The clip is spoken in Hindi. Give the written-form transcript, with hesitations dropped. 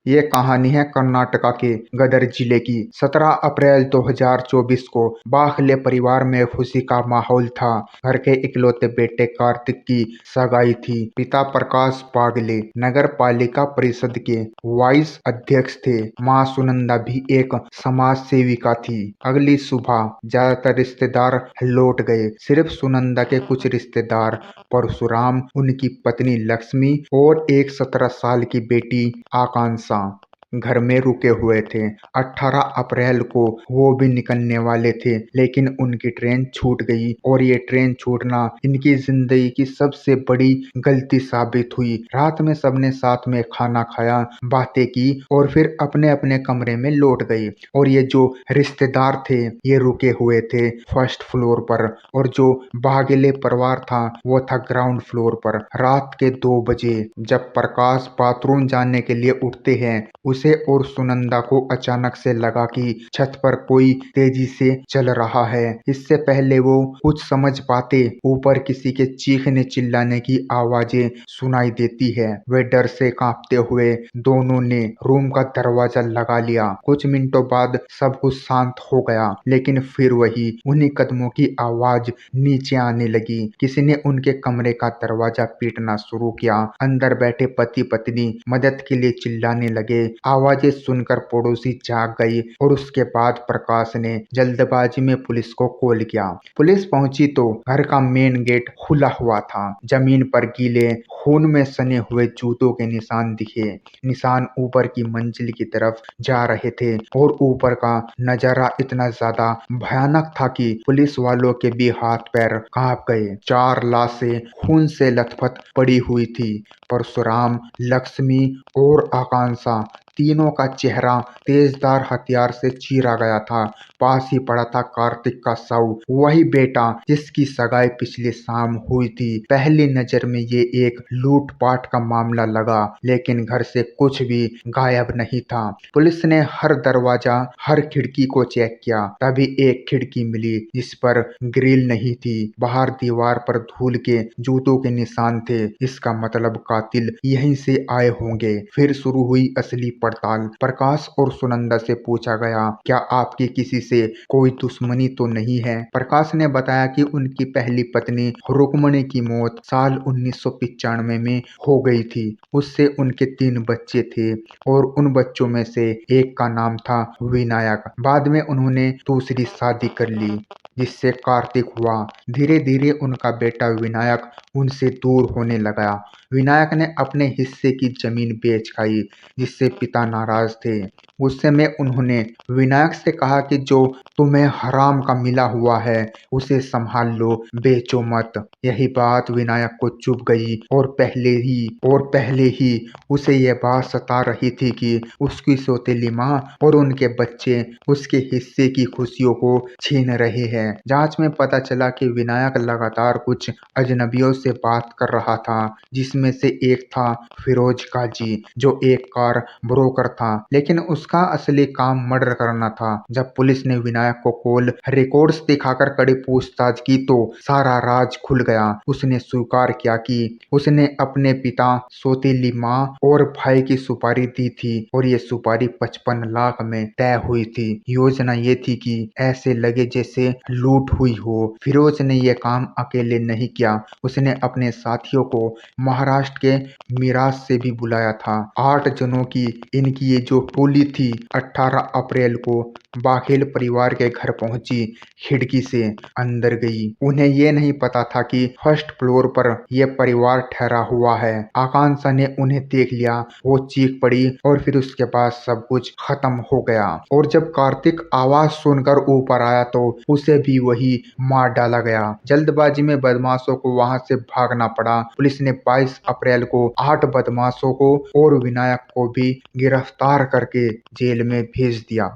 ये कहानी है कर्नाटका के गदर जिले की। 17 अप्रैल 2024 को बाखले परिवार में खुशी का माहौल था। घर के इकलौते बेटे कार्तिक की सगाई थी। पिता प्रकाश बागले नगर पालिका परिषद के वाइस अध्यक्ष थे। मां सुनंदा भी एक समाज सेविका थी। अगली सुबह ज्यादातर रिश्तेदार लौट गए। सिर्फ सुनंदा के कुछ रिश्तेदार परशुराम, उनकी पत्नी लक्ष्मी और एक 17 साल की बेटी आकांक्षा घर में रुके हुए थे। 18 अप्रैल को वो भी निकलने वाले थे, लेकिन उनकी ट्रेन छूट गई और ये ट्रेन छूटना इनकी जिंदगी की सबसे बड़ी गलती साबित हुई। रात में सबने साथ में खाना खाया, बातें की और फिर अपने अपने कमरे में लौट गए। और ये जो रिश्तेदार थे ये रुके हुए थे फर्स्ट फ्लोर पर, और जो बागेले परिवार था वो था ग्राउंड फ्लोर पर। रात के 2 बजे जब प्रकाश बाथरूम जाने के लिए उठते हैं, उसे और सुनंदा को अचानक से लगा कि छत पर कोई तेजी से चल रहा है। इससे पहले वो कुछ समझ पाते, ऊपर किसी के चीखने चिल्लाने की आवाजें सुनाई देती है। वे डर से कांपते हुए दोनों ने रूम का दरवाजा लगा लिया। कुछ मिनटों बाद सब कुछ शांत हो गया, लेकिन फिर वही उन्हीं कदमों की आवाज नीचे आने लगी। किसी ने उनके कमरे का दरवाजा पीटना शुरू किया। अंदर बैठे पति पत्नी मदद के लिए चिल्लाने लगे। आवाजें सुनकर पड़ोसी जाग गई और उसके बाद प्रकाश ने जल्दबाजी में पुलिस को कॉल किया। पुलिस पहुंची तो घर का मेन गेट खुला हुआ था। जमीन पर गीले खून में सने हुए जूतों के निशान दिखे। निशान ऊपर की मंजिल की तरफ जा रहे थे और ऊपर का नजारा इतना ज्यादा भयानक था कि पुलिस वालों के भी हाथ पैर कांप गए। 4 लाशें खून से लथपथ पड़ी हुई थी। परशुराम, लक्ष्मी और आकांक्षा, तीनों का चेहरा तेजधार हथियार से चीरा गया था। पास ही पड़ा था कार्तिक का शव, वही बेटा जिसकी सगाई पिछली शाम हुई थी। पहली नजर में ये एक लूटपाट का मामला लगा, लेकिन घर से कुछ भी गायब नहीं था। पुलिस ने हर दरवाजा, हर खिड़की को चेक किया, तभी एक खिड़की मिली जिस पर ग्रिल नहीं थी। बाहर दीवार पर धूल के जूतों के निशान थे। इसका मतलब कातिल यहीं से आए होंगे। फिर शुरू हुई असली पड़ताल। प्रकाश और सुनंदा से पूछा गया, क्या आपकी किसी से कोई दुश्मनी तो नहीं है? प्रकाश ने बताया कि उनकी पहली पत्नी रुक्मणी की मौत साल 1995 में हो गई थी। उससे उनके 3 बच्चे थे और उन बच्चों में से एक का नाम था विनायक। बाद में उन्होंने दूसरी शादी कर ली जिससे कार्तिक हुआ। धीरे धीरे उनका बेटा विनायक उनसे दूर होने लगा। विनायक ने अपने हिस्से की जमीन बेच खाई, जिससे पिता नाराज थे। गुस्से में उन्होंने विनायक से कहा कि जो तुम्हें हराम का मिला हुआ है उसे संभाल लो, बेचो मत। यही बात विनायक को चुभ गई और पहले ही उसे यह बात सता रही थी कि उसकी सौतेली माँ और उनके बच्चे उसके हिस्से की खुशियों को छीन रहे हैं। जांच में पता चला कि विनायक लगातार कुछ अजनबियों से बात कर रहा था, जिसमें से एक था फिरोज काजी, जो एक कार ब्रोकर था, लेकिन उसका असली काम मर्डर करना था। जब पुलिस ने विनायक को कॉल रिकॉर्ड्स दिखाकर कड़ी पूछताछ की तो सारा राज खुल गया। उसने स्वीकार किया कि उसने अपने पिता, सौतेली माँ और भाई की सुपारी दी थी और ये सुपारी 55 लाख में तय हुई थी। योजना ये थी कि ऐसे लगे जैसे लूट हुई हो। फिरोज ने यह काम अकेले नहीं किया, उसने अपने साथियों को महाराष्ट्र के मिराज से भी बुलाया था। 8 जनों की इनकी ये जो टोली थी 18 अप्रैल को बाघेल परिवार के घर पहुंची, खिड़की से अंदर गई। उन्हें ये नहीं पता था कि फर्स्ट फ्लोर पर यह परिवार ठहरा हुआ है। आकांक्षा ने उन्हें देख लिया, वो चीख पड़ी और फिर उसके बाद सब कुछ खत्म हो गया। और जब कार्तिक आवाज सुनकर ऊपर आया तो उसे भी वही मार डाला गया। जल्दबाजी में बदमाशों को वहां से भागना पड़ा। पुलिस ने 22 अप्रैल को 8 बदमाशों को और विनायक को भी गिरफ्तार करके जेल में भेज दिया।